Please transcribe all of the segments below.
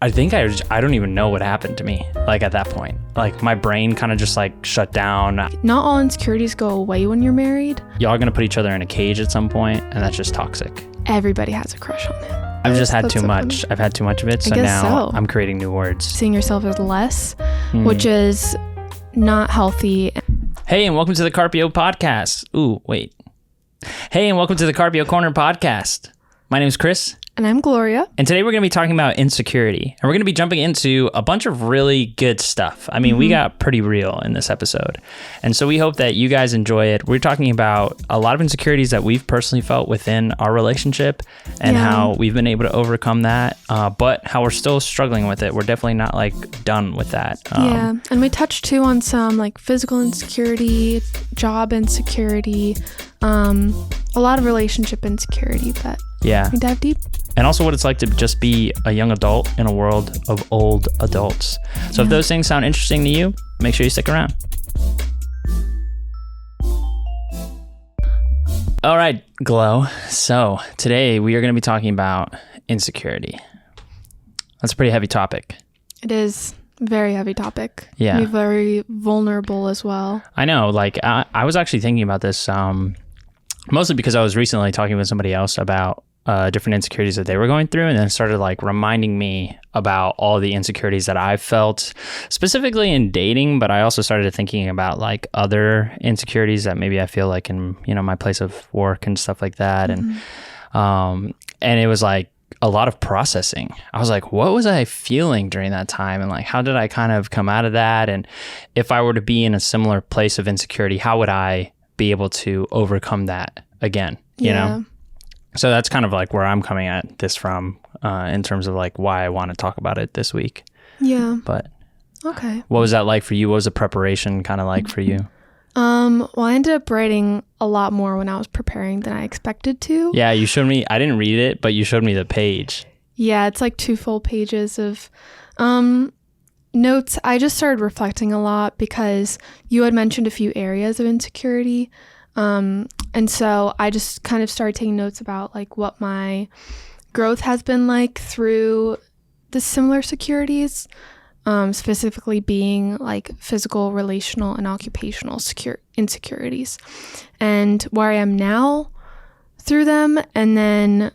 I think I don't even know what happened to me, like, at that point. Like, my brain kind of just, like, shut down. Not all insecurities go away when you're married. Y'all are going to put each other in a cage at some point, and that's just toxic. Everybody has a crush on him. I've just had too much. I've had too much of it, so now I'm creating new words. Seeing yourself as less, which is not healthy. Hey, and welcome to the Carpio Podcast. Ooh, wait. Hey, and welcome to the Carpio Corner Podcast. My name is Chris. And I'm Gloria. And today we're going to be talking about insecurity. And we're going to be jumping into a bunch of really good stuff. I mean, we got pretty real in this episode. And so we hope that you guys enjoy it. We're talking about a lot of insecurities that we've personally felt within our relationship and how we've been able to overcome that, but how we're still struggling with it. We're definitely not like done with that. Yeah. And we touched too on some like physical insecurity, job insecurity, a lot of relationship insecurity, but we dive deep. And also what it's like to just be a young adult in a world of old adults. So if those things sound interesting to you, make sure you stick around. All right, Glow. So today we are going to be talking about insecurity. That's a pretty heavy topic. It is a very heavy topic. Yeah. Be very vulnerable as well. I know. Like I was actually thinking about this mostly because I was recently talking with somebody else about different insecurities that they were going through, and then started like reminding me about all the insecurities that I've felt specifically in dating, but I also started thinking about like other insecurities that maybe I feel like in, you know, my place of work and stuff like that. And it was like a lot of processing. I was like, what was I feeling during that time? And like, how did I kind of come out of that? And if I were to be in a similar place of insecurity, how would I be able to overcome that again? You know? So that's kind of like where I'm coming at this from in terms of like why I want to talk about it this week. Yeah. But okay. What was that like for you? What was the preparation kind of like for you? Well, I ended up writing a lot more when I was preparing than I expected to. Yeah, you showed me. I didn't read it, but you showed me the page. Yeah, it's like 2 full pages of notes. I just started reflecting a lot because you had mentioned a few areas of insecurity. And so I just kind of started taking notes about like what my growth has been like through the similar securities, specifically being like physical, relational, and occupational insecurities, and where I am now through them. And then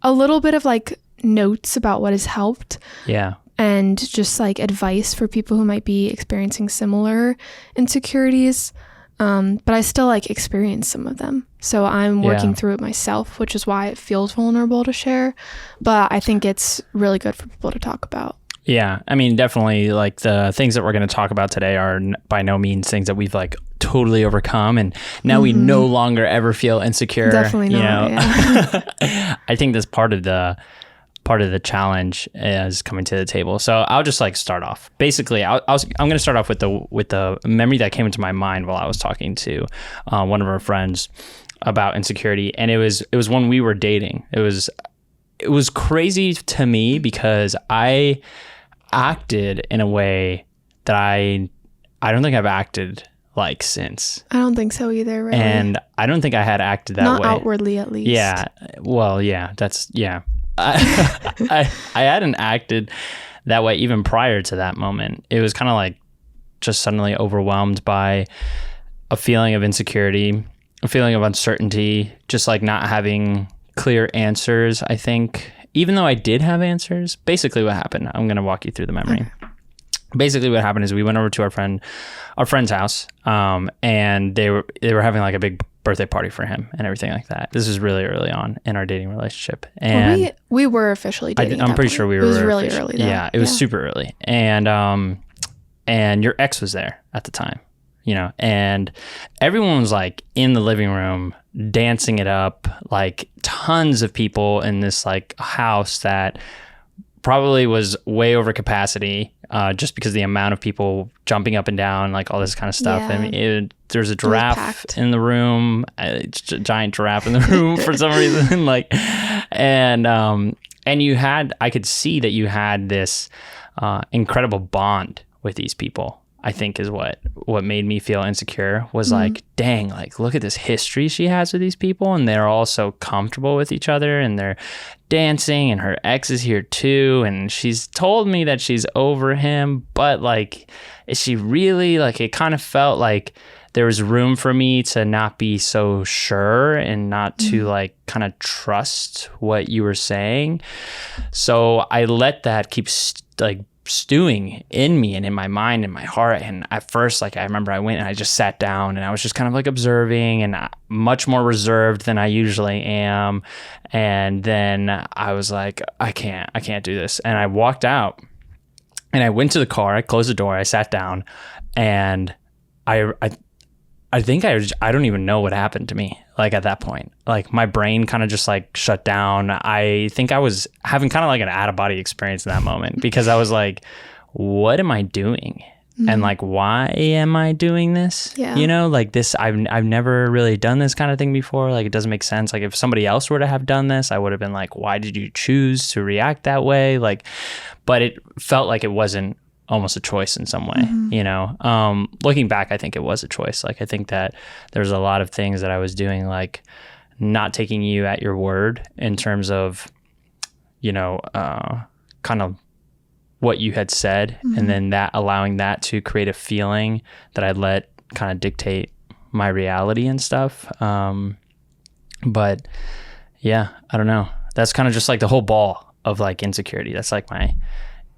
a little bit of like notes about what has helped. Yeah. And just like advice for people who might be experiencing similar insecurities. But I still like experience some of them. So I'm working through it myself, which is why it feels vulnerable to share. But I think it's really good for people to talk about. Yeah. I mean, definitely like the things that we're going to talk about today are by no means things that we've like totally overcome. And now we no longer ever feel insecure. Definitely not. You know? Yeah. I think that's part of the challenge is coming to the table. So I'll just like start off. Basically, I'm going to start off with the memory that came into my mind while I was talking to one of our friends about insecurity, and it was when we were dating. It was crazy to me because I acted in a way that I don't think I've acted like since. I don't think so either, really. And I don't think I had acted that way. Not outwardly, at least. Yeah. Well, yeah. I hadn't acted that way even prior to that moment. It was kind of like just suddenly overwhelmed by a feeling of insecurity, a feeling of uncertainty, just like not having clear answers, I think. Even though I did have answers, basically what happened, I'm going to walk you through the memory. Okay. Basically what happened is we went over to our friend's house, and they were having like a big birthday party for him and everything like that. This is really early on in our dating relationship. And we were officially dating. I'm pretty sure we were. It was really early though. Yeah, it was super early. And your ex was there at the time, you know, and everyone was like in the living room dancing it up, like tons of people in this like house that probably was way over capacity, just because the amount of people jumping up and down, like all this kind of stuff. Yeah. I mean, there's a giraffe in the room, a giant giraffe in the room for some reason. Like, and I could see that you had this incredible bond with these people. I think is what made me feel insecure was like, dang, like look at this history she has with these people, and they're all so comfortable with each other, and they're dancing, and her ex is here too, and she's told me that she's over him, but like, is she really? Like, it kind of felt like there was room for me to not be so sure and not to like kind of trust what you were saying. So I let that keep like stewing in me and in my mind and my heart. And at first, like, I remember I went and I just sat down and I was just kind of like observing and much more reserved than I usually am. And then I was like, I can't do this. And I walked out and I went to the car, I closed the door, I sat down, and I think I don't even know what happened to me. Like at that point, like my brain kind of just like shut down. I think I was having kind of like an out of body experience in that moment because I was like, what am I doing? And like, why am I doing this? Yeah. You know, like this, I've never really done this kind of thing before. Like, it doesn't make sense. Like if somebody else were to have done this, I would have been like, why did you choose to react that way? Like, but it felt like it wasn't almost a choice in some way, you know. Looking back, I think it was a choice. Like, I think that there's a lot of things that I was doing, like not taking you at your word in terms of, you know, kind of what you had said, and then that allowing that to create a feeling that I let kind of dictate my reality and stuff. But yeah, I don't know. That's kind of just like the whole ball of like insecurity. That's like my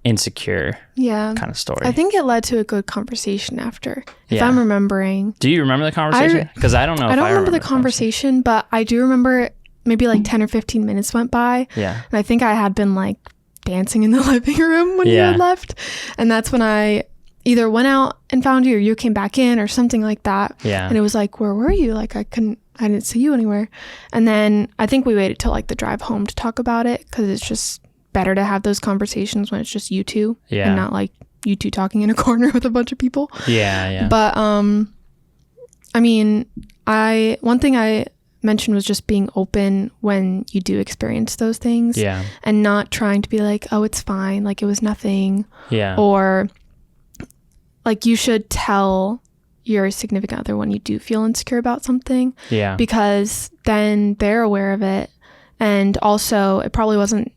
insecure kind of story. I think it led to a good conversation after, if I'm remembering. Do you remember the conversation? Because I don't know. I don't remember the conversation, but I do remember maybe like 10 or 15 minutes went by. Yeah. And I think I had been like dancing in the living room when you had left. And that's when I either went out and found you, or you came back in or something like that. Yeah. And it was like, where were you? Like I didn't see you anywhere. And then I think we waited till like the drive home to talk about it, because it's just better to have those conversations when it's just you two and not like you two talking in a corner with a bunch of people. Yeah. But I mean, one thing I mentioned was just being open when you do experience those things, and not trying to be like, oh, it's fine, like it was nothing, or like you should tell your significant other when you do feel insecure about something, because then they're aware of it. And also, it probably wasn't,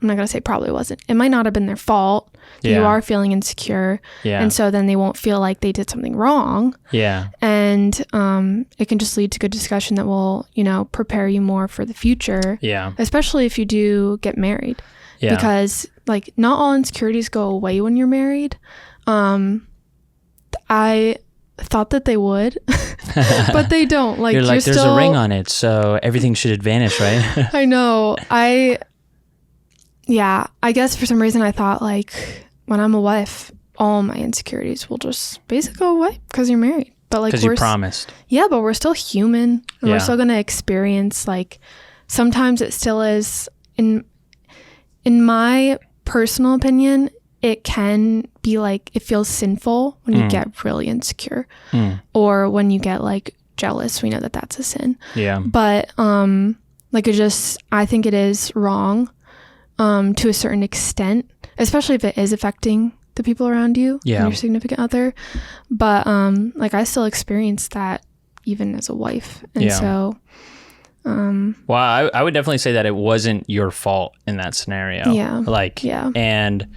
I'm not going to say probably wasn't, it might not have been their fault that you are feeling insecure, and so then they won't feel like they did something wrong, and it can just lead to good discussion that will, you know, prepare you more for the future, especially if you do get married, because like not all insecurities go away when you're married. I thought that they would, but they don't. Like, you're like, there's a ring on it, so everything should vanish, right? I know. I guess for some reason I thought like when I'm a wife, all my insecurities will just basically go away because you're married. But like, because you promised. Yeah, but we're still human, and we're still gonna experience, like, sometimes it still is, in my personal opinion, it can be like, it feels sinful when you get really insecure, or when you get like jealous. We know that that's a sin. But like, I think it is wrong to a certain extent, especially if it is affecting the people around you and your significant other. But like, I still experience that even as a wife, and so well, I would definitely say that it wasn't your fault in that scenario. And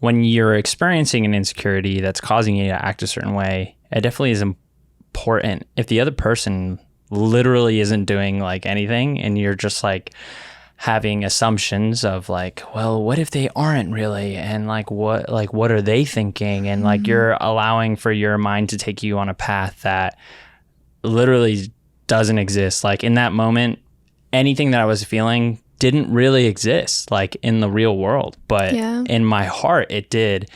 when you're experiencing an insecurity that's causing you to act a certain way, it definitely is important if the other person literally isn't doing like anything, and you're just like having assumptions of like, well, what if they aren't really, and like what are they thinking, and like you're allowing for your mind to take you on a path that literally doesn't exist. Like in that moment, anything that I was feeling didn't really exist like in the real world, but in my heart it did.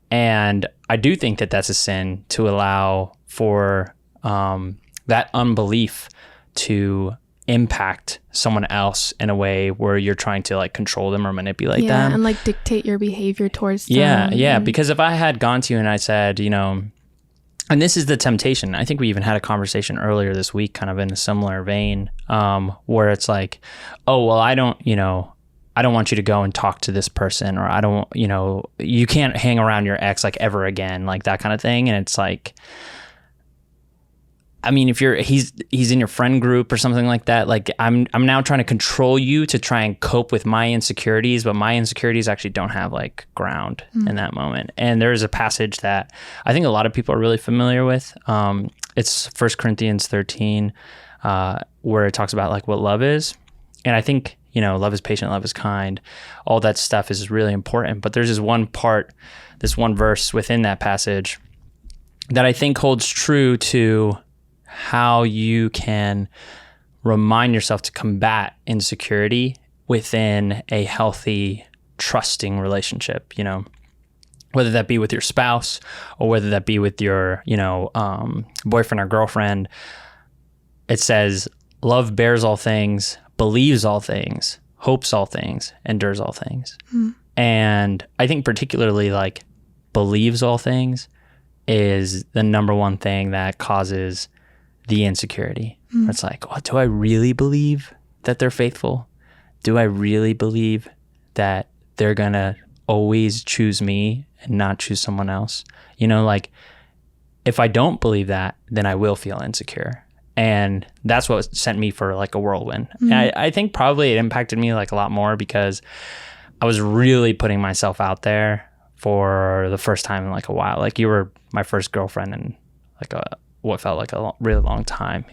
And I do think that that's a sin, to allow for that unbelief to impact someone else in a way where you're trying to like control them or manipulate them, and like dictate your behavior towards them. Because if I had gone to you and I said, you know, and this is the temptation, I think we even had a conversation earlier this week kind of in a similar vein, where it's like, oh, well, I don't, you know, I don't want you to go and talk to this person, or I don't, you can't hang around your ex like ever again, like that kind of thing. And it's like, I mean, if he's in your friend group or something like that, like I'm now trying to control you to try and cope with my insecurities, but my insecurities actually don't have like ground in that moment. And there's a passage that I think a lot of people are really familiar with. It's 1 Corinthians 13, where it talks about like what love is. And I think, love is patient, love is kind. All that stuff is really important. But there's this one verse within that passage that I think holds true to how you can remind yourself to combat insecurity within a healthy, trusting relationship, whether that be with your spouse or whether that be with your, boyfriend or girlfriend. It says, love bears all things, believes all things, hopes all things, endures all things. And I think particularly like believes all things is the number one thing that causes the insecurity. It's like, well, do I really believe that they're faithful? Do I really believe that they're gonna always choose me and not choose someone else? Like if I don't believe that, then I will feel insecure. And that's what sent me for like a whirlwind. And I think probably it impacted me like a lot more because I was really putting myself out there for the first time in like a while. Like you were my first girlfriend in like what felt like a really long time,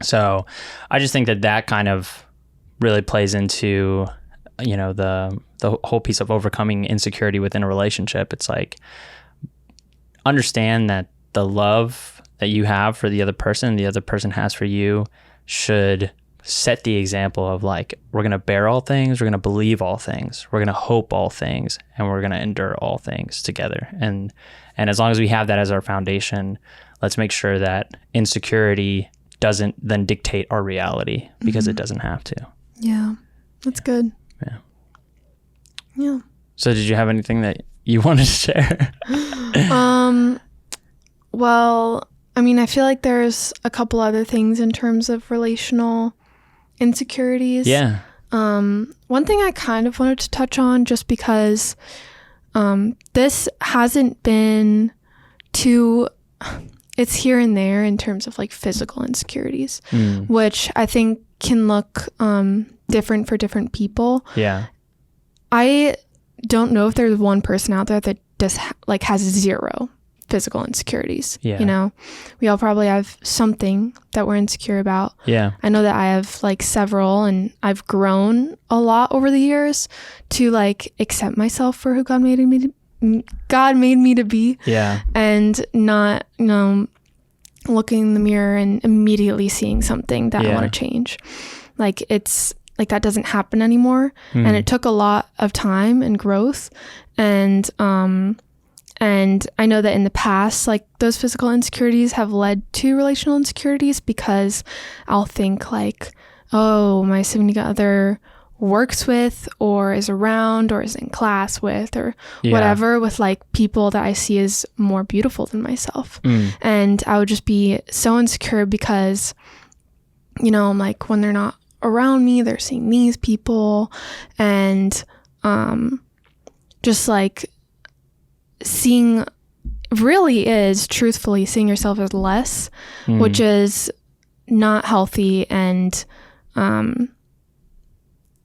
So I just think that kind of really plays into, the whole piece of overcoming insecurity within a relationship. It's like, understand that the love that you have for the other person has for you should set the example of like, we're going to bear all things, we're going to believe all things, we're going to hope all things, and we're going to endure all things together. And as long as we have that as our foundation, let's make sure that insecurity doesn't then dictate our reality, because it doesn't have to. Yeah, that's good. Yeah. So did you have anything that you wanted to share? Well, I mean, I feel like there's a couple other things in terms of relational insecurities. Yeah. One thing I kind of wanted to touch on, just because this hasn't been it's here and there in terms of like physical insecurities, which I think can look different for different people. Yeah. I don't know if there's one person out there that just has zero physical insecurities. Yeah. We all probably have something that we're insecure about. Yeah. I know that I have like several, and I've grown a lot over the years to like accept myself for who God made me to be. Yeah. And not, looking in the mirror and immediately seeing something that I want to change. Like it's like that doesn't happen anymore. And it took a lot of time and growth. And I know that in the past, like those physical insecurities have led to relational insecurities, because I'll think like, oh, my significant other works with or is around or is in class with or whatever, with like people that I see as more beautiful than myself. And I would just be so insecure because, I'm like, when they're not around me, they're seeing these people, and just like truthfully seeing yourself as less, which is not healthy, and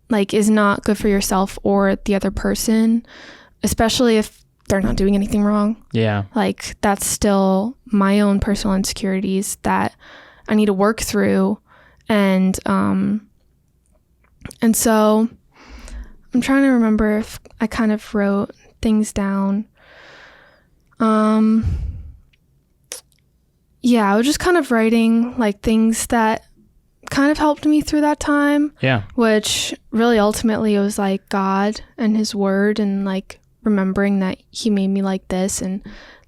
like is not good for yourself or the other person, especially if they're not doing anything wrong. Yeah. Like that's still my own personal insecurities that I need to work through. And so I'm trying to remember if I kind of wrote things down. I was just kind of writing like things that kind of helped me through that time. Yeah. Which really ultimately it was like God and his word, and like remembering that he made me like this, and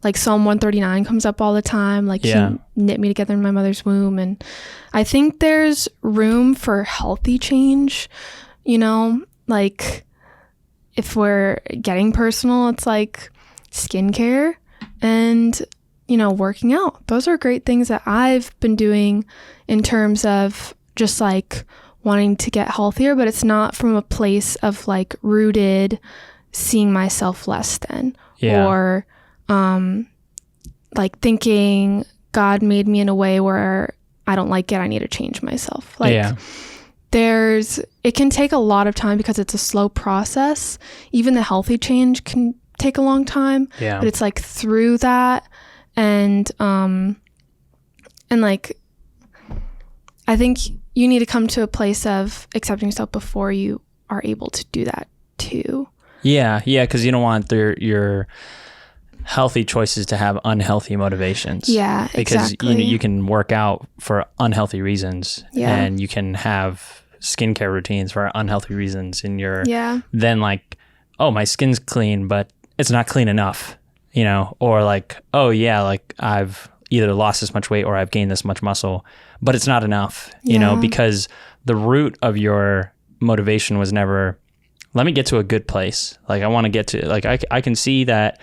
like Psalm 139 comes up all the time. Like he knit me together in my mother's womb. And I think there's room for healthy change, like if we're getting personal, it's like skincare and, working out. Those are great things that I've been doing in terms of just like wanting to get healthier, but it's not from a place of like rooted seeing myself less than, or like thinking God made me in a way where I don't like it, I need to change myself. Like it can take a lot of time because it's a slow process. Even the healthy change can take a long time, but it's like through that and like I think you need to come to a place of accepting yourself before you are able to do that too. Yeah, because you don't want your healthy choices to have unhealthy motivations. Yeah, because exactly. you can work out for unhealthy reasons, and you can have skincare routines for unhealthy reasons, and you're then like, oh, my skin's clean, but it's not clean enough, or like, oh yeah, like I've either lost this much weight or I've gained this much muscle, but it's not enough, because the root of your motivation was never, let me get to a good place. Like I want to get to, like, I can see that,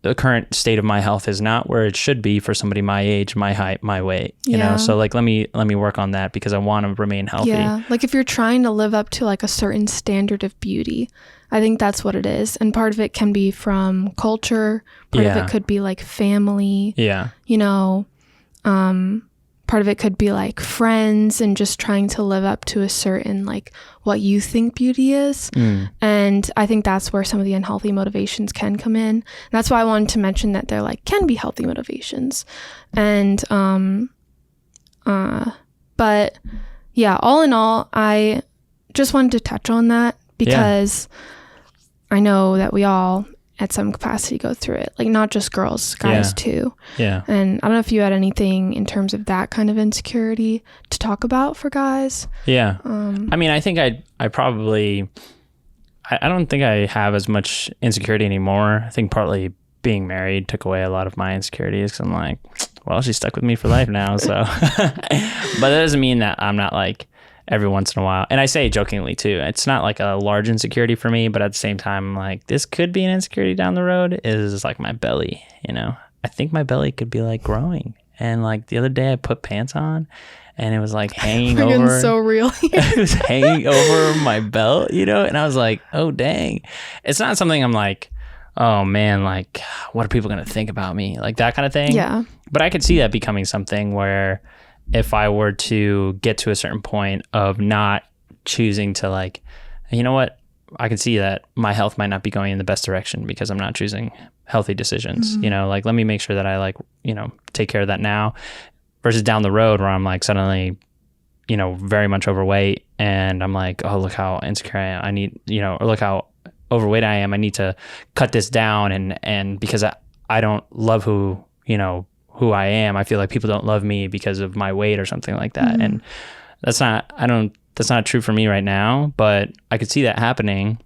the current state of my health is not where it should be for somebody my age, my height, my weight, so like, let me work on that because I want to remain healthy. Yeah. Like if you're trying to live up to like a certain standard of beauty, I think that's what it is. And part of it can be from culture. Part of it could be like family. Yeah. Part of it could be like friends and just trying to live up to a certain like what you think beauty is. And I think that's where some of the unhealthy motivations can come in. And that's why I wanted to mention that there like can be healthy motivations. And but yeah, all in all, I just wanted to touch on that because I know that we all at some capacity go through it, like not just girls, guys too. And I don't know if you had anything in terms of that kind of insecurity to talk about for guys. I mean, I think I probably I don't think I have as much insecurity anymore. I think partly being married took away a lot of my insecurities because I'm like, well, she's stuck with me for life now, so but that doesn't mean that I'm not like every once in a while. And I say jokingly too, it's not like a large insecurity for me, but at the same time, I'm like, this could be an insecurity down the road, is like my belly, I think my belly could be like growing. And like the other day I put pants on and it was like hanging over. So real. It was hanging over my belt, and I was like, oh dang. It's not something I'm like, oh man, like what are people going to think about me? Like that kind of thing. Yeah. But I could see that becoming something where if I were to get to a certain point of not choosing to like, you know what, I can see that my health might not be going in the best direction because I'm not choosing healthy decisions, like let me make sure that I like, take care of that now versus down the road where I'm like suddenly, very much overweight and I'm like, oh, look how insecure I am. I need, or look how overweight I am. I need to cut this down. And because I don't love who I am, I feel like people don't love me because of my weight or something like that. And that's not true for me right now, but I could see that happening.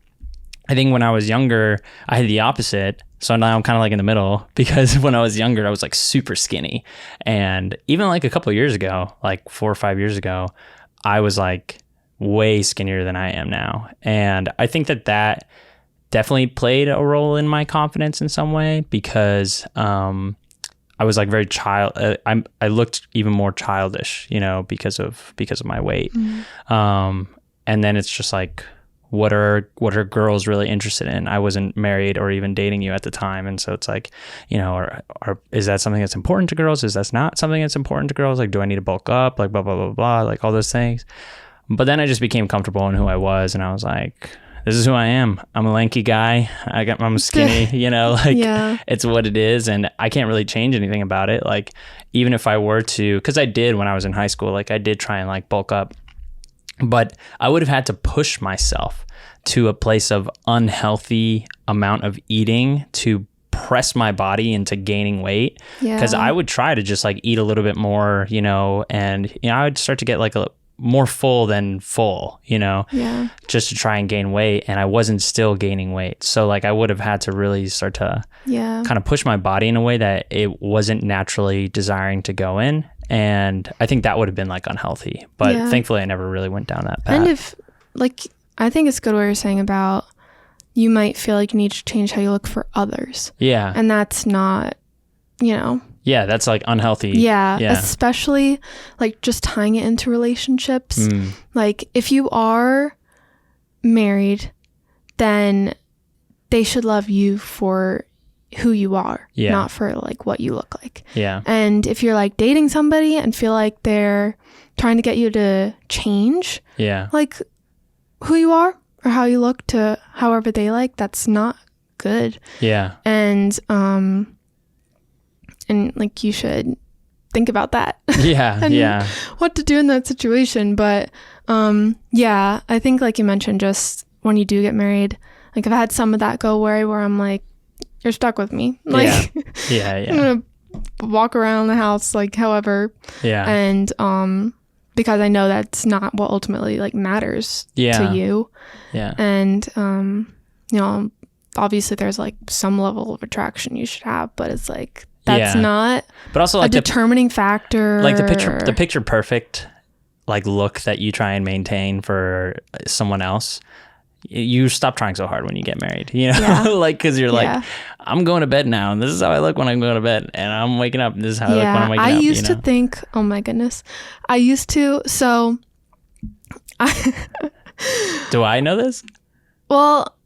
I think when I was younger, I had the opposite. So now I'm kind of like in the middle because when I was younger, I was like super skinny. And even like a couple of years ago, like 4 or 5 years ago, I was like way skinnier than I am now. And I think that definitely played a role in my confidence in some way because, I was like very I looked even more childish, because of my weight. And then it's just like, what are girls really interested in? I wasn't married or even dating you at the time. And so it's like, is that something that's important to girls? Is that not something that's important to girls? Like, do I need to bulk up? Like blah, blah, blah, blah, like all those things. But then I just became comfortable in who I was. And I was like, this is who I am. I'm a lanky guy. I'm skinny, It's what it is. And I can't really change anything about it. Like, even if I were to, because I did when I was in high school, like I did try and like bulk up, but I would have had to push myself to a place of unhealthy amount of eating to press my body into gaining weight. Because I would try to just like eat a little bit more, and, I would start to get like a more full than full, just to try and gain weight. And I wasn't still gaining weight. So like I would have had to really start to kind of push my body in a way that it wasn't naturally desiring to go in. And I think that would have been like unhealthy, but thankfully I never really went down that path. And if like, I think it's good what you're saying about you might feel like you need to change how you look for others. Yeah. And that's not, Yeah, that's like unhealthy. Yeah, especially like just tying it into relationships. Like if you are married, then they should love you for who you are, not for like what you look like. Yeah. And if you're like dating somebody and feel like they're trying to get you to change like who you are or how you look to however they like, that's not good. Yeah. And like you should think about that. Yeah. and what to do in that situation. But I think like you mentioned, just when you do get married, like I've had some of that go where I'm like, you're stuck with me. Like I'm gonna walk around the house like however. Yeah. And because I know that's not what ultimately like matters to you. Yeah. And you know, obviously there's like some level of attraction you should have, but it's like that's not but also like a determining factor. Like the picture perfect like look that you try and maintain for someone else, you stop trying so hard when you get married, you know. Like because you're like, I'm going to bed now and this is how I look when I'm going to bed, and I'm waking up and this is how I look when I'm waking up. I used to think, oh my goodness, so do I know this? Well,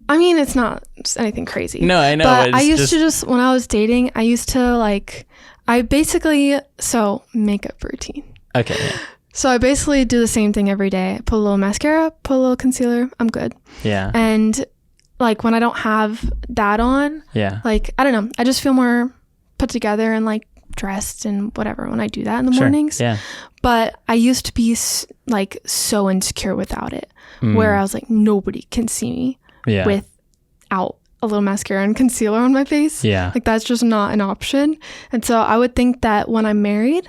I mean, it's not anything crazy. No, I know. But I used to just, when I was dating, I used to like, makeup routine. Okay. Yeah. So I basically do the same thing every day. I put a little mascara, put a little concealer, I'm good. Yeah. And like when I don't have that on, like, I don't know, I just feel more put together and like dressed and whatever when I do that in the mornings. Yeah. But I used to be like so insecure without it, where I was like, nobody can see me without a little mascara and concealer on my face. Yeah. Like that's just not an option. And so I would think that when I'm married,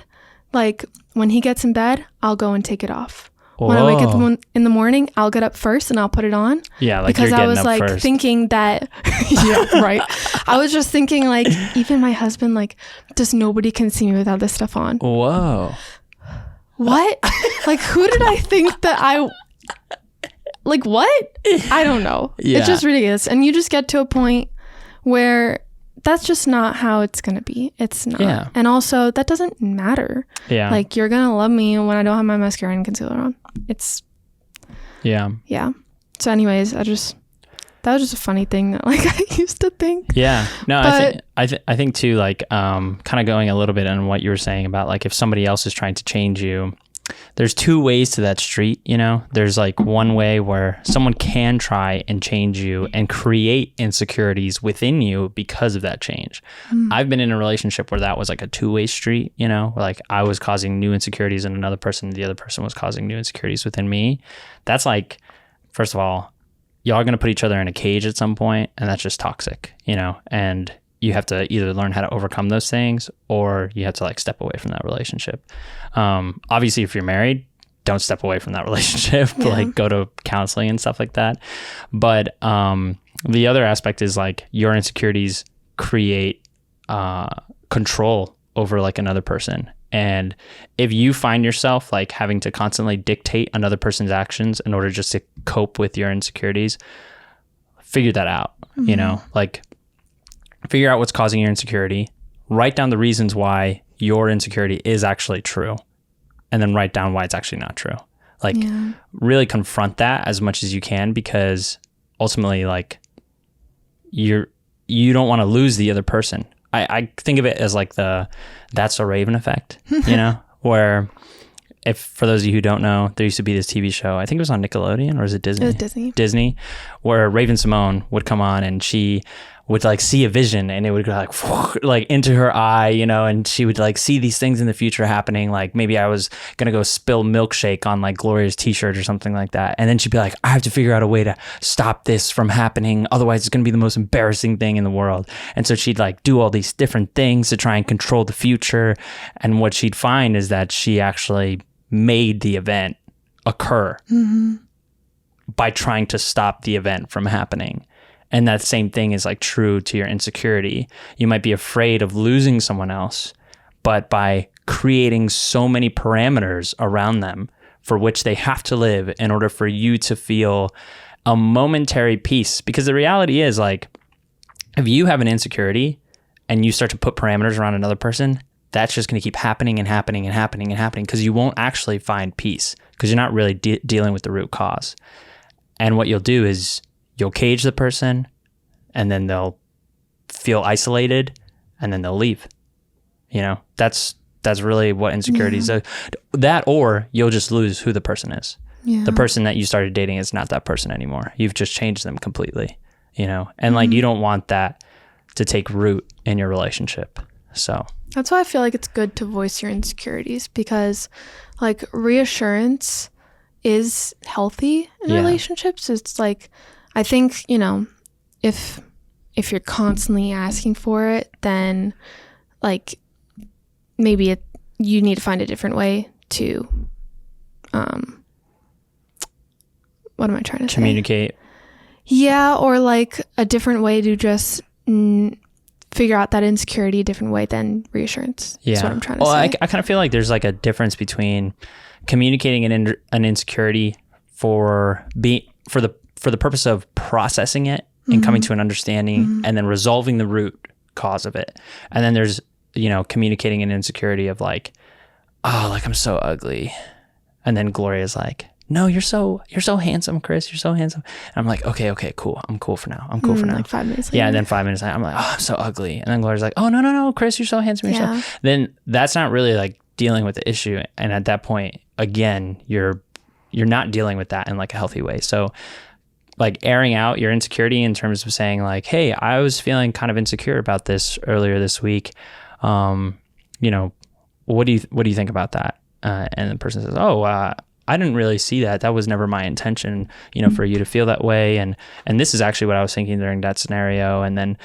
like when he gets in bed, I'll go and take it off. Whoa. When I wake up in the morning, I'll get up first and I'll put it on. Yeah, like because I was like first. Thinking that, right. I was just thinking like, even my husband, like, just nobody can see me without this stuff on. Whoa. What? Like, who did I think that like, what? I don't know. Yeah. It's just ridiculous. And you just get to a point where that's just not how it's going to be. It's not. Yeah. And also, that doesn't matter. Yeah. Like, you're going to love me when I don't have my mascara and concealer on. It's... Yeah. Yeah. So anyways, that was just a funny thing that, like, I used to think. Yeah. No, but, I think, too, like, kind of going a little bit on what you were saying about, like, if somebody else is trying to change you, there's two ways to that street, you know. There's like one way where someone can try and change you and create insecurities within you because of that change. I've been in a relationship where that was like a two-way street, you know, where like I was causing new insecurities in another person, the other person was causing new insecurities within me. That's like, first of all, y'all are going to put each other in a cage at some point, and that's just toxic, you know. And you have to either learn how to overcome those things, or you have to like step away from that relationship. Obviously, if you're married, don't step away from that relationship. Like go to counseling and stuff like that. But the other aspect is like your insecurities create control over like another person. And if you find yourself like having to constantly dictate another person's actions in order just to cope with your insecurities, figure that out, you know, like figure out what's causing your insecurity, write down the reasons why your insecurity is actually true, and then write down why it's actually not true. Like really confront that as much as you can, because ultimately like you don't want to lose the other person. I think of it as like That's So Raven effect, you know, where if for those of you who don't know, there used to be this TV show, I think it was on Nickelodeon, or is it Disney? It was Disney, where Raven Simone would come on and she would like see a vision, and it would go like into her eye, you know, and she would like see these things in the future happening. Like maybe I was going to go spill milkshake on like Gloria's t-shirt or something like that. And then she'd be like, I have to figure out a way to stop this from happening. Otherwise it's going to be the most embarrassing thing in the world. And so she'd like do all these different things to try and control the future. And what she'd find is that she actually made the event occur by trying to stop the event from happening. And that same thing is like true to your insecurity. You might be afraid of losing someone else, but by creating so many parameters around them for which they have to live in order for you to feel a momentary peace. Because the reality is like, if you have an insecurity and you start to put parameters around another person, that's just going to keep happening and happening and happening and happening, because you won't actually find peace, because you're not really dealing with the root cause. And what you'll do is you'll cage the person, and then they'll feel isolated, and then they'll leave. That's really what insecurities are. That, or you'll just lose who the person is. Yeah. The person that you started dating is not that person anymore. You've just changed them completely, and like, you don't want that to take root in your relationship. So that's why I feel like it's good to voice your insecurities, because like reassurance is healthy in relationships. It's like, I think, if you're constantly asking for it, then like maybe you need to find a different way to what am I trying to communicate? Yeah, or like a different way to just figure out that insecurity a different way than reassurance. Yeah. That's what I'm trying to say. I kind of feel like there's like a difference between communicating an insecurity for the purpose of processing it and coming to an understanding and then resolving the root cause of it. And then there's, communicating an insecurity of like, oh, like I'm so ugly. And then Gloria's like, no, you're so handsome, Chris. You're so handsome. And I'm like, okay, cool. I'm cool for now. Like 5 minutes later. Yeah, and then 5 minutes later, I'm like, oh, I'm so ugly. And then Gloria's like, oh, no, Chris, you're so handsome. Then that's not really like dealing with the issue. And at that point, again, you're not dealing with that in like a healthy way. So like airing out your insecurity in terms of saying like, hey, I was feeling kind of insecure about this earlier this week. What do you think about that? And the person says, oh, I didn't really see that. That was never my intention, for you to feel that way. And this is actually what I was thinking during that scenario. And then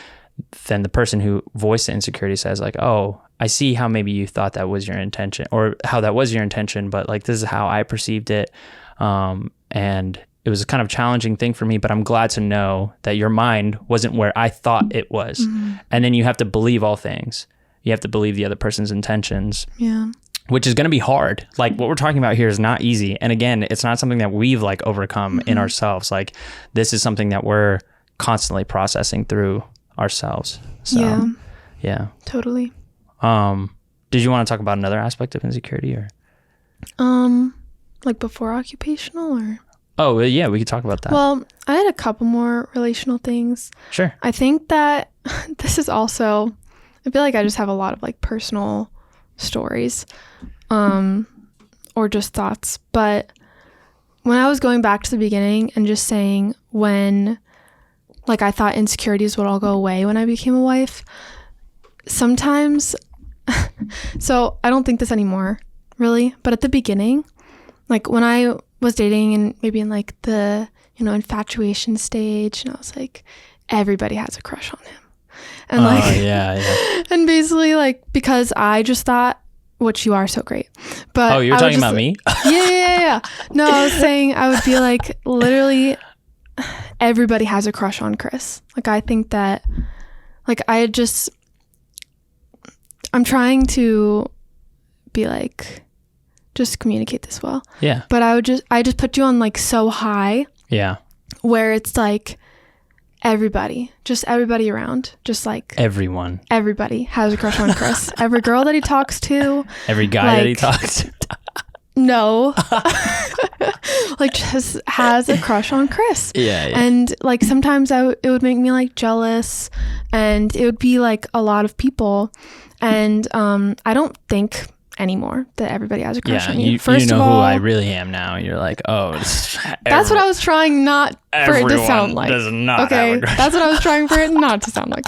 the person who voiced the insecurity says like, oh, I see how maybe you thought that was your intention, or how that was your intention, but like, this is how I perceived it. And it was a kind of challenging thing for me, but I'm glad to know that your mind wasn't where I thought it was. And then you have to believe all things. You have to believe the other person's intentions. Yeah. Which is going to be hard. Like what we're talking about here is not easy. And again, it's not something that we've like overcome in ourselves. Like this is something that we're constantly processing through ourselves. So yeah. Totally. Did you want to talk about another aspect of insecurity or? Like before occupational or? Oh yeah, we could talk about that. Well, I had a couple more relational things. Sure. I think that this is also, I feel like I just have a lot of like personal stories or just thoughts, but when I was going back to the beginning and just saying when like I thought insecurities would all go away when I became a wife, sometimes so I don't think this anymore really, but at the beginning, like when I was dating and maybe in like the infatuation stage, and I was like, everybody has a crush on him. And like, and basically like, because I just thought, which you are so great, but oh, you're talking about me? Yeah. No, I was saying I would be like, literally everybody has a crush on Chris. Like, I think that like I'm trying to be like, just communicate this well. Yeah. But I just put you on like so high. Yeah. Where it's like, everybody around, just like everybody has a crush on Chris. Every girl that he talks to, every guy that he talks to, no, like just has a crush on Chris. Yeah. And like sometimes it would make me like jealous, and it would be like a lot of people, and I don't think anymore that everybody has a crush on you. First of all, who I really am now. You're like, oh, that's what I was trying not for it to sound like. Does not okay, that's what I was trying for it not to sound like.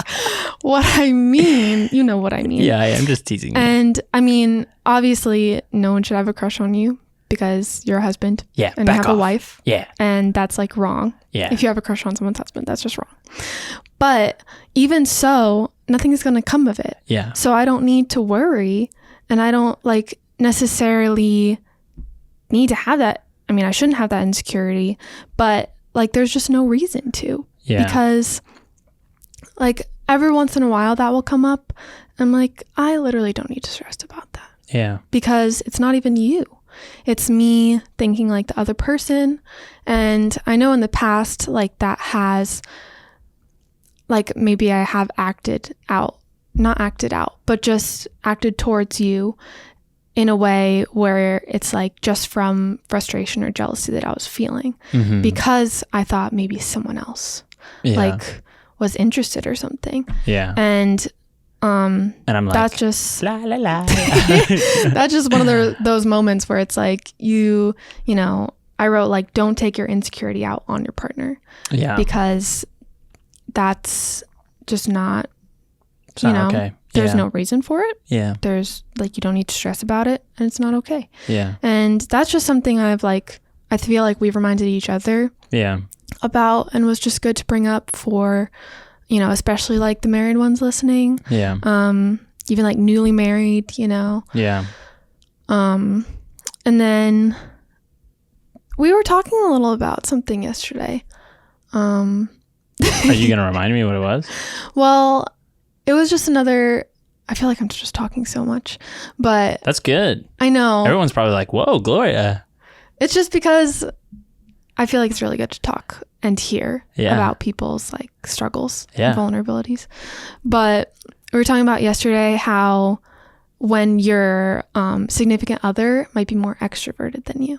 What I mean, you know what I mean. Yeah, I'm just teasing you. And I mean, obviously, no one should have a crush on you because you're a husband. Yeah, and you have a wife. Yeah, and that's like wrong. Yeah, if you have a crush on someone's husband, that's just wrong. But even so, nothing is going to come of it. Yeah. So I don't need to worry. And I don't like necessarily need to have that. I mean, I shouldn't have that insecurity, but like, there's just no reason to. Yeah. Because like every once in a while that will come up. I'm like, I literally don't need to stress about that. Yeah. Because it's not even you. It's me thinking like the other person. And I know in the past, like that has, like maybe I have acted out not acted out, but just acted towards you in a way where it's like just from frustration or jealousy that I was feeling because I thought maybe someone else like was interested or something. Yeah. And I'm like, that's just la la la. That's just one of those moments where it's like you know, I wrote like, don't take your insecurity out on your partner. Yeah. Because that's just not, it's not okay. There's no reason for it. Yeah. There's like, you don't need to stress about it and it's not okay. Yeah. And that's just something I feel like we've reminded each other about, and was just good to bring up for, you know, especially like the married ones listening. Yeah. Even like newly married, you know. Yeah. And then we were talking a little about something yesterday. Are you going to remind me what it was? Well, it was just another, I feel like I'm just talking so much, but that's good. I know. Everyone's probably like, whoa, Gloria. It's just because I feel like it's really good to talk and hear about people's like struggles and vulnerabilities. But we were talking about yesterday how when your significant other might be more extroverted than you.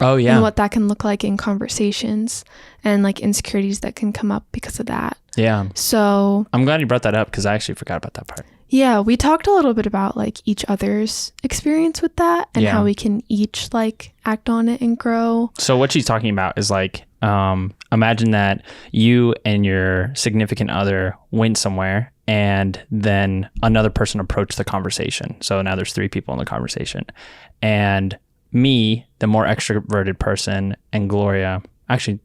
Oh, yeah. And what that can look like in conversations and like insecurities that can come up because of that. Yeah. So I'm glad you brought that up because I actually forgot about that part. Yeah. We talked a little bit about like each other's experience with that and how we can each like act on it and grow. So what she's talking about is like, imagine that you and your significant other went somewhere and then another person approached the conversation. So now there's 3 people in the conversation. And me, the more extroverted person, and Gloria, actually,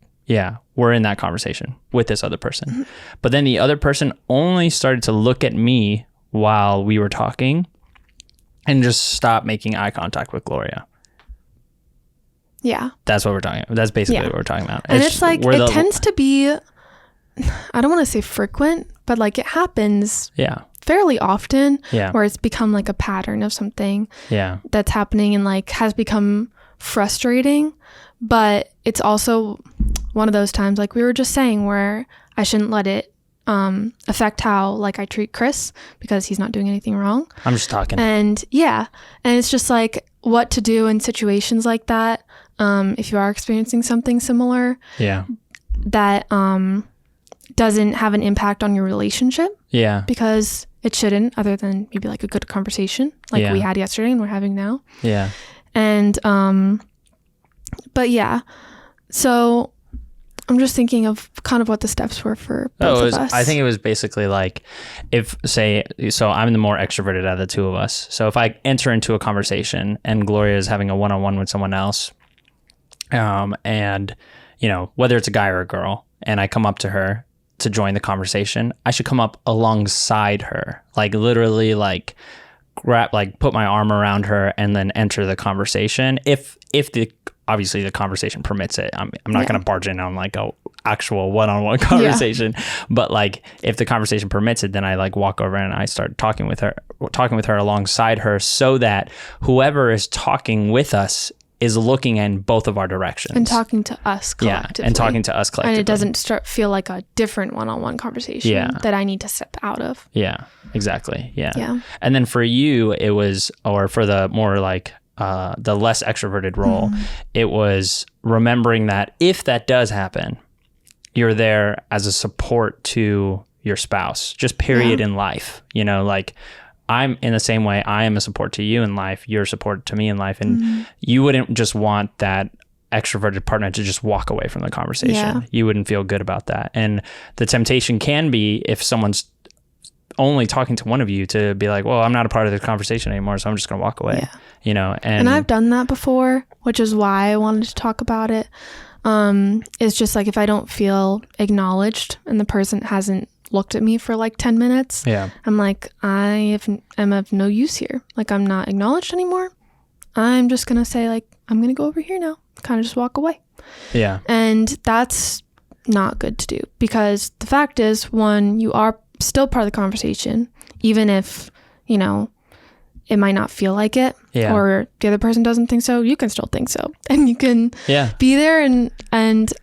we're in that conversation with this other person. But then the other person only started to look at me while we were talking and just stop making eye contact with Gloria. Yeah. That's what we're talking about. That's basically what we're talking about. And it's like, it tends to be, I don't want to say frequent, but like it happens fairly often where it's become like a pattern of something that's happening and like has become frustrating. But it's also one of those times, like we were just saying, where I shouldn't let it affect how like I treat Chris because he's not doing anything wrong. I'm just talking. And and it's just like what to do in situations like that. If you are experiencing something similar that doesn't have an impact on your relationship. Yeah. Because it shouldn't, other than maybe like a good conversation like we had yesterday and we're having now. Yeah. And but so I'm just thinking of kind of what the steps were for both of us. I think it was basically like, so I'm the more extroverted out of the 2 of us. So if I enter into a conversation and Gloria is having a one-on-one with someone else, and you know, whether it's a guy or a girl, and I come up to her to join the conversation, I should come up alongside her, like literally like grab, like put my arm around her and then enter the conversation. If obviously the conversation permits it. I'm not going to barge in on like a actual one-on-one conversation, but like if the conversation permits it, then I like walk over and I start talking with her alongside her, so that whoever is talking with us is looking in both of our directions and talking to us collectively. Yeah, and talking to us collectively. And it doesn't feel like a different one-on-one conversation that I need to step out of. Yeah, exactly. Yeah. And then for you, it was, or for the more like the less extroverted role, it was remembering that if that does happen, you're there as a support to your spouse, just period in life. You know, like I'm in the same way. I am a support to you in life. You're a support to me in life. And you wouldn't just want that extroverted partner to just walk away from the conversation. Yeah. You wouldn't feel good about that. And the temptation can be, if someone's only talking to one of you, to be like, well, I'm not a part of the conversation anymore, so I'm just going to walk away. Yeah. You know, and I've done that before, which is why I wanted to talk about it. It's just like, if I don't feel acknowledged and the person hasn't looked at me for like 10 minutes, I'm like, am of no use here. Like, I'm not acknowledged anymore. I'm just going to say like, I'm going to go over here now, kind of just walk away. Yeah. And that's not good to do, because the fact is, one, you are still part of the conversation, even if, you know, it might not feel like it, or the other person doesn't think so, you can still think so, and you can be there. And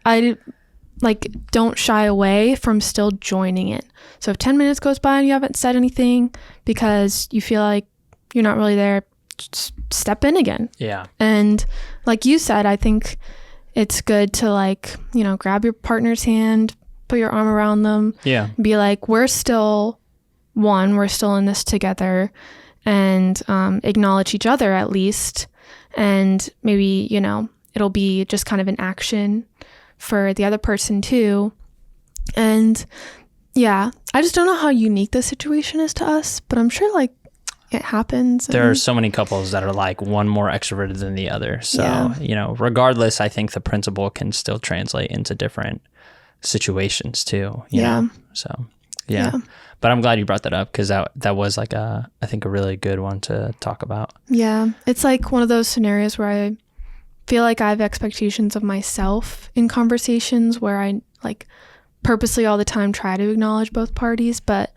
like don't shy away from still joining in. So if 10 minutes goes by and you haven't said anything because you feel like you're not really there, just step in again. Yeah. And like you said, I think it's good to like, you know, grab your partner's hand, put your arm around them. Yeah. Be like, we're still one, we're still in this together, and acknowledge each other at least. And maybe, you know, it'll be just kind of an action for the other person too. And yeah, I just don't know how unique the situation is to us, but I'm sure like it happens. There are so many couples that are like one more extroverted than the other. So, Yeah. you know, regardless, I think the principle can still translate into different situations too, you Yeah. know? So, yeah. But I'm glad you brought that up because that was like I think a really good one to talk about. Yeah. It's like one of those scenarios where I feel like I have expectations of myself in conversations where I like purposely all the time try to acknowledge both parties, but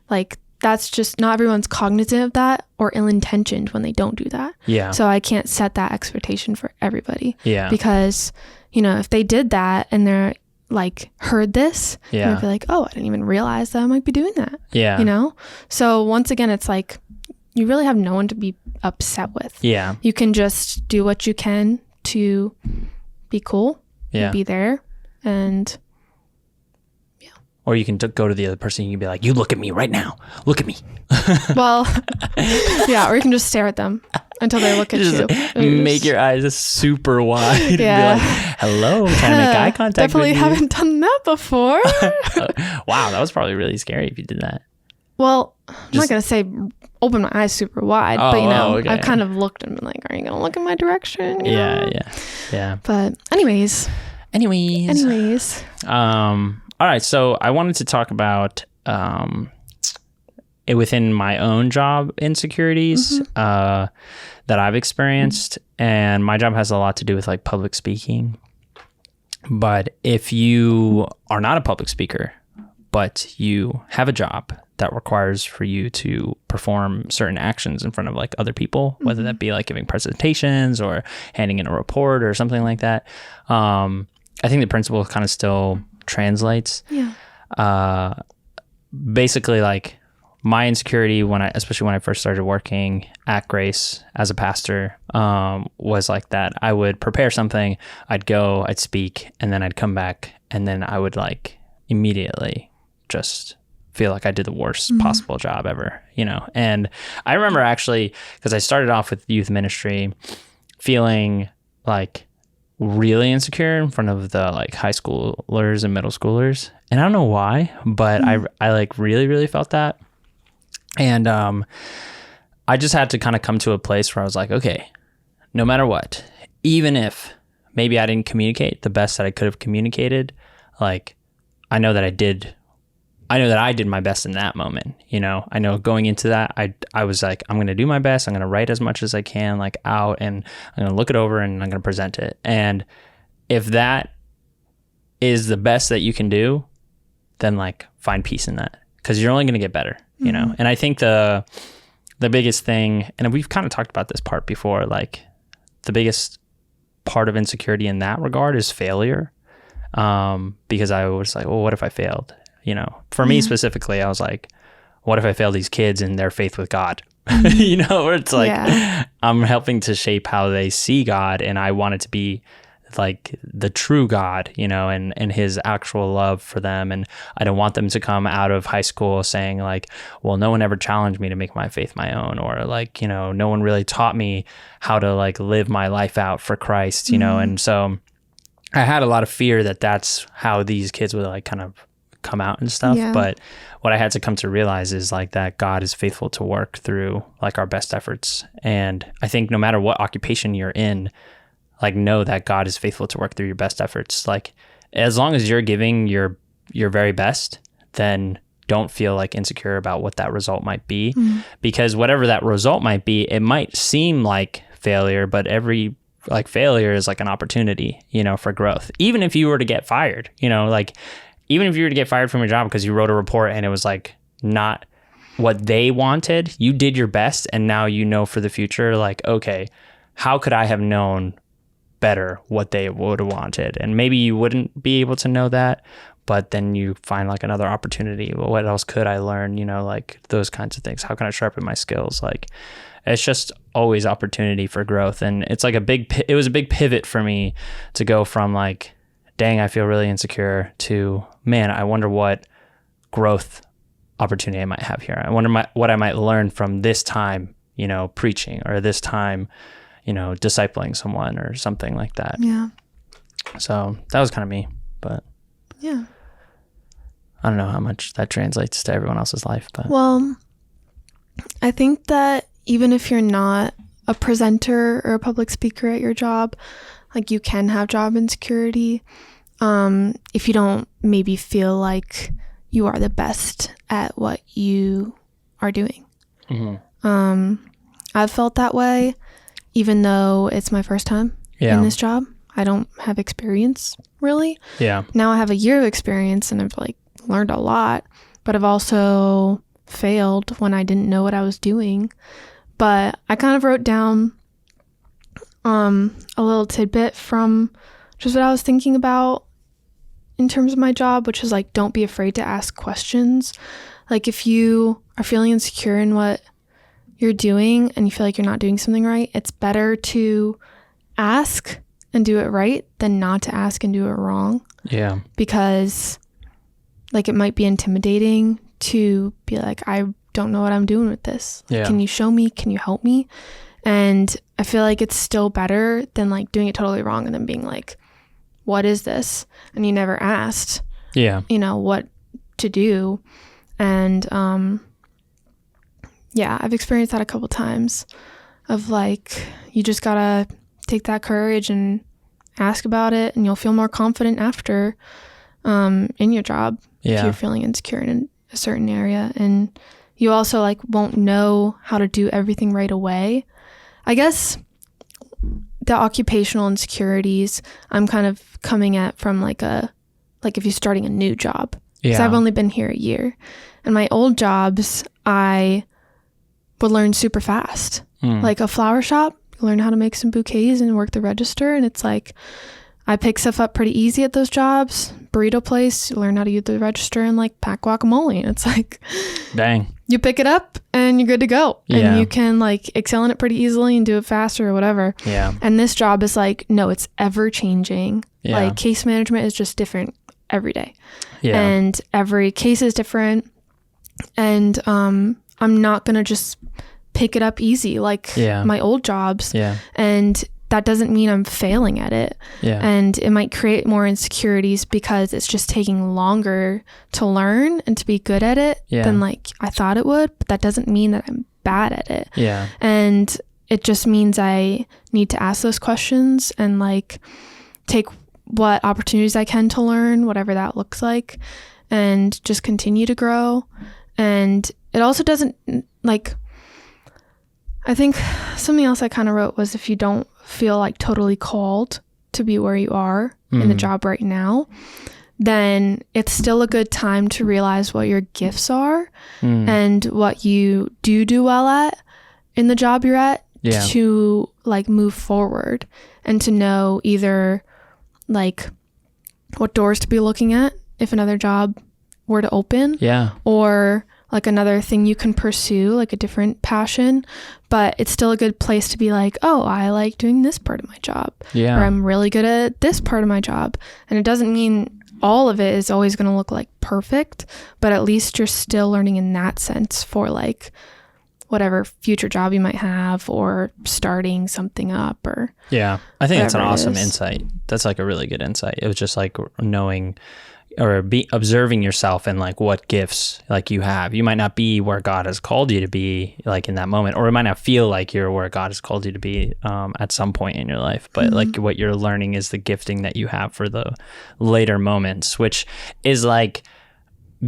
like that's just not everyone's cognizant of that or ill-intentioned when they don't do that. Yeah. So I can't set that expectation for everybody. Yeah. Because, you know, if they did that and they're like heard this, Yeah. they'd be like, oh, I didn't even realize that I might be doing that. Yeah. You know? So once again, it's like you really have no one to be upset with. Yeah. You can just do what you can to be cool, Yeah. be there, and Or you can go to the other person and you can be like, you look at me right now. Look at me. well, yeah, or you can just stare at them until they look at you. Make your eyes super wide. Yeah. And be like, hello, can I make eye contact Definitely with you? haven't done that before. Wow, that was probably really scary if you did that. Well, I'm not going to say open my eyes super wide, but you know, okay. I've kind of looked and been like, are you going to look in my direction? You know? Yeah. But anyways. All right, so I wanted to talk about within my own job insecurities that I've experienced, and my job has a lot to do with like public speaking. But if you are not a public speaker, but you have a job that requires for you to perform certain actions in front of like other people, whether that be like giving presentations or handing in a report or something like that, I think the principle kind of still translates. Yeah. Basically, like my insecurity especially when I first started working at Grace as a pastor, was like that. I would prepare something, I'd go, I'd speak, and then I'd come back, and then I would like immediately just feel like I did the worst possible job ever, you know? And I remember actually, because I started off with youth ministry, feeling like really insecure in front of the like high schoolers and middle schoolers. And I don't know why, but I like really, really felt that. And I just had to kind of come to a place where I was like, okay, no matter what, even if maybe I didn't communicate the best that I could have communicated, like I know that I did my best in that moment. You know, I know going into that, I was like, I'm going to do my best. I'm going to write as much as I can, like out, and I'm going to look it over and I'm going to present it. And if that is the best that you can do, then like find peace in that, because you're only going to get better, you know? And I think the biggest thing, and we've kind of talked about this part before, like the biggest part of insecurity in that regard is failure. Because I was like, well, what if I failed? You know, for me specifically, I was like, what if I fail these kids in their faith with God? You know, where it's like, I'm helping to shape how they see God, and I want it to be like the true God, you know, and his actual love for them. And I don't want them to come out of high school saying like, well, no one ever challenged me to make my faith my own, or like, you know, no one really taught me how to like live my life out for Christ, you know? And so I had a lot of fear that that's how these kids would like kind of come out and stuff. But what I had to come to realize is like that God is faithful to work through like our best efforts. And I think no matter what occupation you're in, like know that God is faithful to work through your best efforts. Like as long as you're giving your very best, then don't feel like insecure about what that result might be, because whatever that result might be, it might seem like failure, but every like failure is like an opportunity, you know, for growth. Even if you were to get fired, you know, like even if you were to get fired from your job because you wrote a report and it was like not what they wanted, you did your best. And now you know for the future, like, okay, how could I have known better what they would have wanted. And maybe you wouldn't be able to know that, but then you find like another opportunity. Well, what else could I learn? You know, like those kinds of things. How can I sharpen my skills? Like, it's just always opportunity for growth. And it's like it was a big pivot for me to go from like, dang, I feel really insecure, to, man, I wonder what growth opportunity I might have here. I wonder what I might learn from this time, you know, preaching, or this time, you know, discipling someone or something like that. Yeah. So that was kind of me, but yeah, I don't know how much that translates to everyone else's life. But well, I think that even if you're not a presenter or a public speaker at your job, like you can have job insecurity if you don't maybe feel like you are the best at what you are doing. Mm-hmm. I've felt that way, even though it's my first time in this job. I don't have experience really. Yeah. Now I have a year of experience and I've like learned a lot, but I've also failed when I didn't know what I was doing. But I kind of wrote down a little tidbit from just what I was thinking about in terms of my job, which is like, don't be afraid to ask questions. Like if you are feeling insecure in what you're doing and you feel like you're not doing something right, it's better to ask and do it right than not to ask and do it wrong. Yeah. Because like it might be intimidating to be like, I don't know what I'm doing with this. Yeah. Can you show me? Can you help me? And I feel like it's still better than like doing it totally wrong and then being like, what is this? And you never asked, you know, what to do. And yeah, I've experienced that a couple times of like, you just gotta take that courage and ask about it, and you'll feel more confident after in your job if you're feeling insecure in a certain area. And you also like won't know how to do everything right away. I guess the occupational insecurities I'm kind of coming at from like if you're starting a new job. Because I've only been here a year. And my old jobs, I would learn super fast. Like a flower shop, learn how to make some bouquets and work the register. And it's like, I pick stuff up pretty easy at those jobs. Burrito place, you learn how to use the register and like pack guacamole. And it's like, dang, you pick it up and you're good to go. And you can like excel in it pretty easily and do it faster or whatever. Yeah. And this job is like, no, it's ever changing. Yeah. Like case management is just different every day. Yeah. And every case is different. And I'm not going to just pick it up easy like my old jobs. Yeah. And that doesn't mean I'm failing at it. Yeah. And it might create more insecurities because it's just taking longer to learn and to be good at it than like I thought it would. But that doesn't mean that I'm bad at it. Yeah. And it just means I need to ask those questions and like take what opportunities I can to learn, whatever that looks like, and just continue to grow. And it also doesn't like, I think something else I kind of wrote was if you don't feel like totally called to be where you are in the job right now, then it's still a good time to realize what your gifts are and what you do well at in the job you're at to like move forward and to know either like what doors to be looking at if another job were to open or like another thing you can pursue, like a different passion. But it's still a good place to be like, oh, I like doing this part of my job. Yeah. Or I'm really good at this part of my job. And it doesn't mean all of it is always going to look like perfect, but at least you're still learning in that sense for like whatever future job you might have or starting something up or I think that's an awesome insight. That's like a really good insight. It was just like knowing or observing yourself and like what gifts like you have. You might not be where God has called you to be like in that moment, or it might not feel like you're where God has called you to be at some point in your life, but like what you're learning is the gifting that you have for the later moments, which is like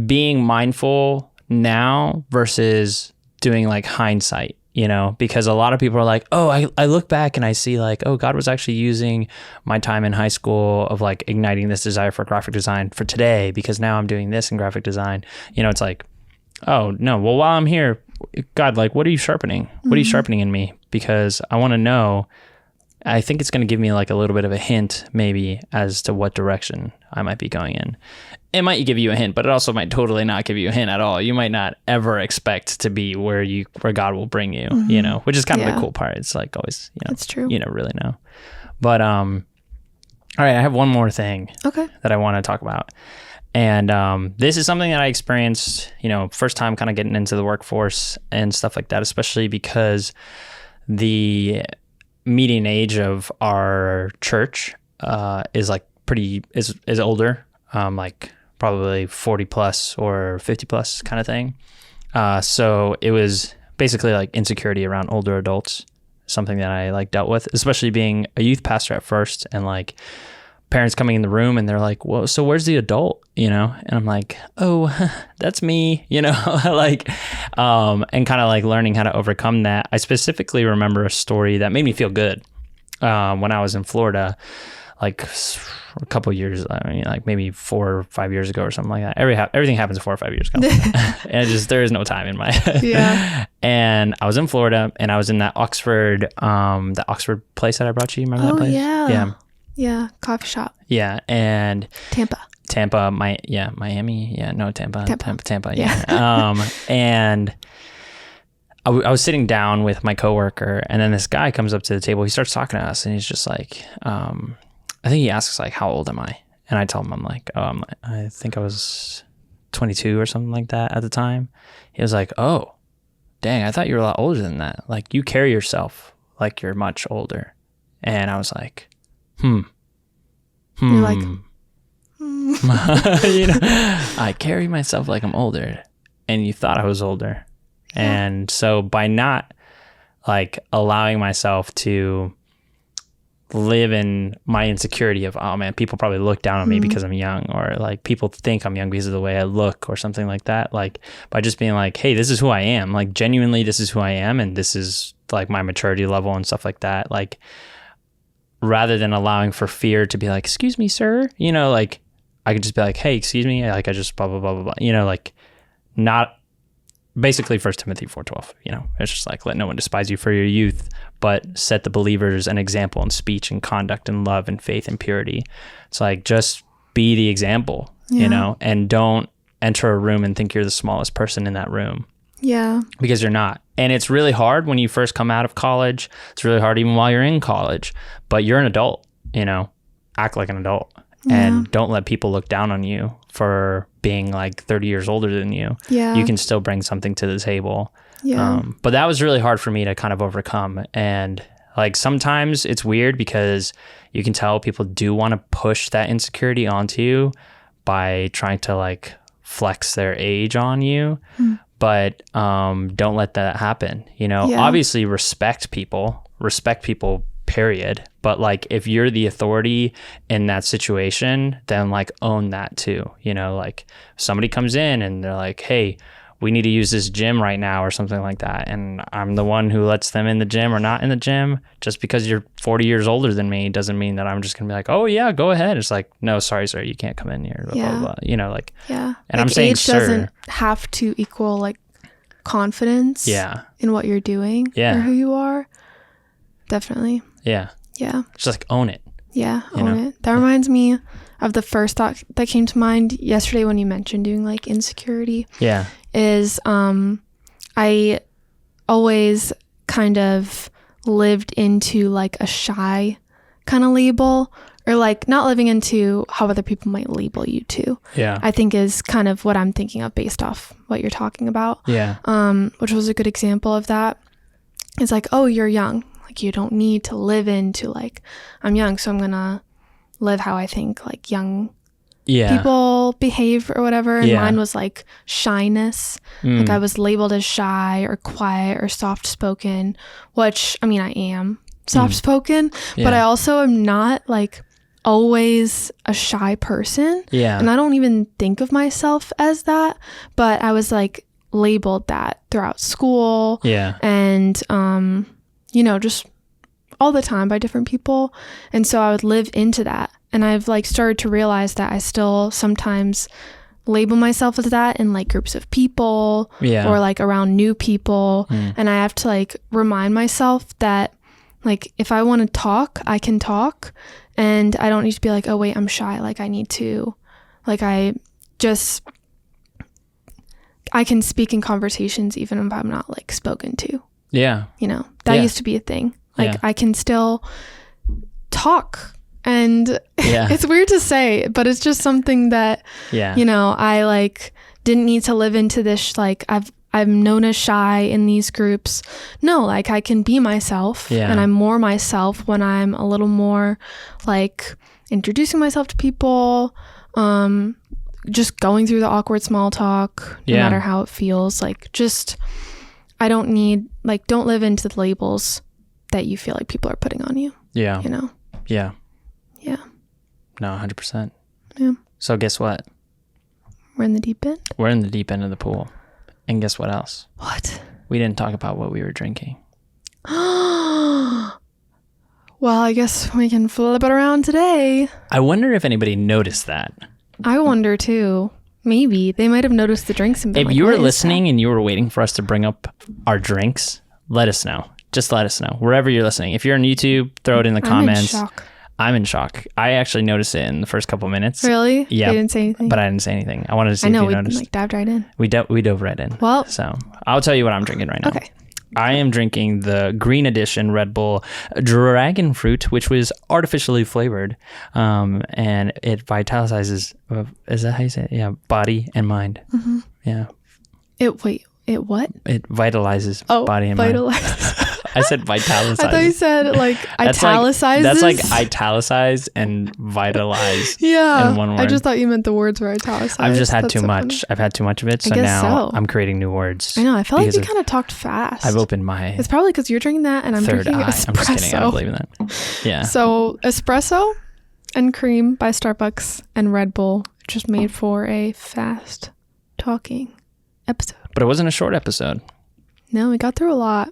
being mindful now versus doing like hindsight, you know, because a lot of people are like, oh, I look back and I see like, oh, God was actually using my time in high school of like igniting this desire for graphic design for today, because now I'm doing this in graphic design. You know, it's like, oh no, well, while I'm here, God, like, what are you sharpening? What are you sharpening in me? Because I want to know I think it's going to give me like a little bit of a hint maybe as to what direction I might be going in. It might give you a hint, but it also might totally not give you a hint at all. You might not ever expect to be where God will bring you, you know, which is kind of the cool part. It's like always, you know, that's true. You never really know. But, all right, I have one more thing that I want to talk about. And this is something that I experienced, you know, first time kind of getting into the workforce and stuff like that, especially because the median age of our church is like is older, like probably 40 plus or 50 plus kind of thing. So it was basically like insecurity around older adults, something that I like dealt with, especially being a youth pastor at first, and like parents coming in the room and they're like, well, so where's the adult, you know? And I'm like, oh, that's me, you know, like, and kind of like learning how to overcome that. I specifically remember a story that made me feel good when I was in Florida, like a couple of years, I mean, like maybe 4 or 5 years ago or something like that. Everything happens 4 or 5 years ago. And there is no time in my head. Yeah. And I was in Florida and I was in that Oxford place that I brought you. Remember that place? Yeah. Yeah. Yeah. Coffee shop. Yeah. And Tampa, Miami. Yeah. No, Tampa. Yeah. And I was sitting down with my coworker, and then this guy comes up to the table. He starts talking to us, and he's just like, I think he asks like, how old am I? And I tell him, I'm like, I think I was 22 or something like that at the time. He was like, oh, dang, I thought you were a lot older than that. Like, you carry yourself like you're much older. And I was like, You're like, you know, I carry myself like I'm older, and you thought I was older. Yeah. And so by not like allowing myself to live in my insecurity of, oh man, people probably look down on me because I'm young, or like people think I'm young because of the way I look or something like that. Like by just being like, hey, this is who I am. Like genuinely, this is who I am. And this is like my maturity level and stuff like that. Like rather than allowing for fear to be like, excuse me, sir, you know, like I could just be like, hey, excuse me. Like I just blah, blah, blah, blah, blah, you know, like not basically 1 Timothy 4:12, you know, it's just like, let no one despise you for your youth, but set the believers an example in speech and conduct and love and faith and purity. It's like, just be the example, you know, and don't enter a room and think you're the smallest person in that room. Yeah. Because you're not. And it's really hard when you first come out of college. It's really hard even while you're in college, but you're an adult, you know, act like an adult. And don't let people look down on you for being like 30 years older than you. Yeah. You can still bring something to the table. Yeah. But that was really hard for me to kind of overcome. And like sometimes it's weird because you can tell people do want to push that insecurity onto you by trying to like flex their age on you. But don't let that happen. You know, obviously respect people, period. But like if you're the authority in that situation, then like own that too. You know, like somebody comes in and they're like, hey, we need to use this gym right now or something like that, and I'm the one who lets them in the gym or not in the gym. Just because you're 40 years older than me doesn't mean that I'm just gonna be like, oh yeah, go ahead. It's like, no, sorry sir, you can't come in here, blah, blah, blah. You know, like, and like I'm saying age doesn't have to equal like confidence in what you're doing or who you are. Definitely. Yeah. Just like own it. Yeah, own it. That reminds me of the first thought that came to mind yesterday when you mentioned doing like insecurity. Yeah. Is I always kind of lived into like a shy kind of label, or like not living into how other people might label you too. Yeah. I think is kind of what I'm thinking of based off what you're talking about. Yeah. Which was a good example of that. It's like, oh, you're young. Like you don't need to live into like, I'm young, so I'm gonna live how I think like young people behave or whatever. And mine was like shyness. Like I was labeled as shy or quiet or soft spoken, which I mean I am soft spoken, but I also am not like always a shy person. Yeah. And I don't even think of myself as that, but I was like labeled that throughout school. Yeah. And you know, just all the time by different people. And so I would live into that. And I've like started to realize that I still sometimes label myself as that in like groups of people or like around new people. And I have to like remind myself that Like if I want to talk, I can talk, and I don't need to be like, oh wait, I'm shy. Like I need to, like I can speak in conversations even if I'm not like spoken to. Yeah. You know, that used to be a thing. Like I can still talk, and it's weird to say, but it's just something that, you know, I like didn't need to live into this, like I'm known as shy in these groups. No, like I can be myself, and I'm more myself when I'm a little more like introducing myself to people, just going through the awkward small talk, no matter how it feels. Like just, I don't need, like, don't live into the labels that you feel like people are putting on you. Yeah. You know? Yeah. Yeah. No, 100%. Yeah. So guess what? We're in the deep end. We're in the deep end of the pool. And guess what else? What? We didn't talk about what we were drinking. Well, I guess we can flip it around today. I wonder if anybody noticed that. I wonder too. Maybe. They might have noticed the drinks and been if like, you were what is listening that? and you were waiting for us to bring up our drinks, let us know. Just let us know. Wherever you're listening. If you're on YouTube, throw it in the comments. I'm in shock. I'm in shock. I actually noticed it in the first couple minutes. Really? Yeah. You didn't say anything? But I didn't say anything. I wanted to see if you noticed. We dived right in. We dove right in. Well. So I'll tell you what I'm drinking right now. Okay. I am drinking the Green Edition Red Bull Dragon Fruit, which was artificially flavored, and it vitalizes. Is that how you say it? Yeah, body and mind. Mm-hmm. Yeah. It what? It vitalizes body and mind. I said vitalicizes. I thought you said like italicizes. That's like italicize and vitalize. Yeah. In one word. I just thought you meant the words were italicized. I've just had too much. Funny. I've had too much of it. So now I'm creating new words. I know. I feel like you kind of talked fast. I've opened my It's probably because you're drinking that and I'm drinking espresso. I'm just kidding. I don't believe in that. Yeah. So espresso and cream by Starbucks and Red Bull just made for a fast talking episode. But it wasn't a short episode. No, we got through a lot.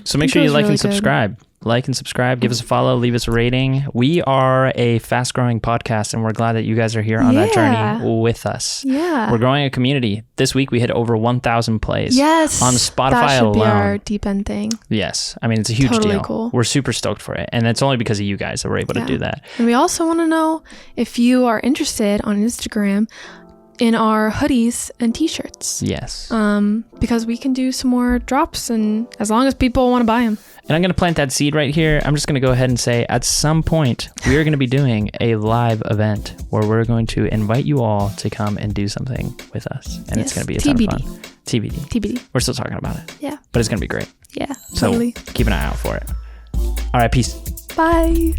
So make sure you like and subscribe. Like and subscribe. Give us a follow. Leave us a rating. We are a fast-growing podcast, and we're glad that you guys are here on that journey with us. Yeah. We're growing a community. This week, we hit over 1,000 plays. Yes. On Spotify that should alone. Be our deep end thing. Yes. I mean, it's a huge deal. Cool. We're super stoked for it, and it's only because of you guys that we're able to do that. And we also want to know if you are interested on Instagram in our hoodies and t-shirts. Yes. Because we can do some more drops, and as long as people want to buy them. And I'm going to plant that seed right here. I'm just going to go ahead and say at some point we are going to be doing a live event where we're going to invite you all to come and do something with us. And it's going to be a ton of fun. TBD. We're still talking about it. Yeah. But it's going to be great. Yeah, so totally. Keep an eye out for it. All right, peace. Bye.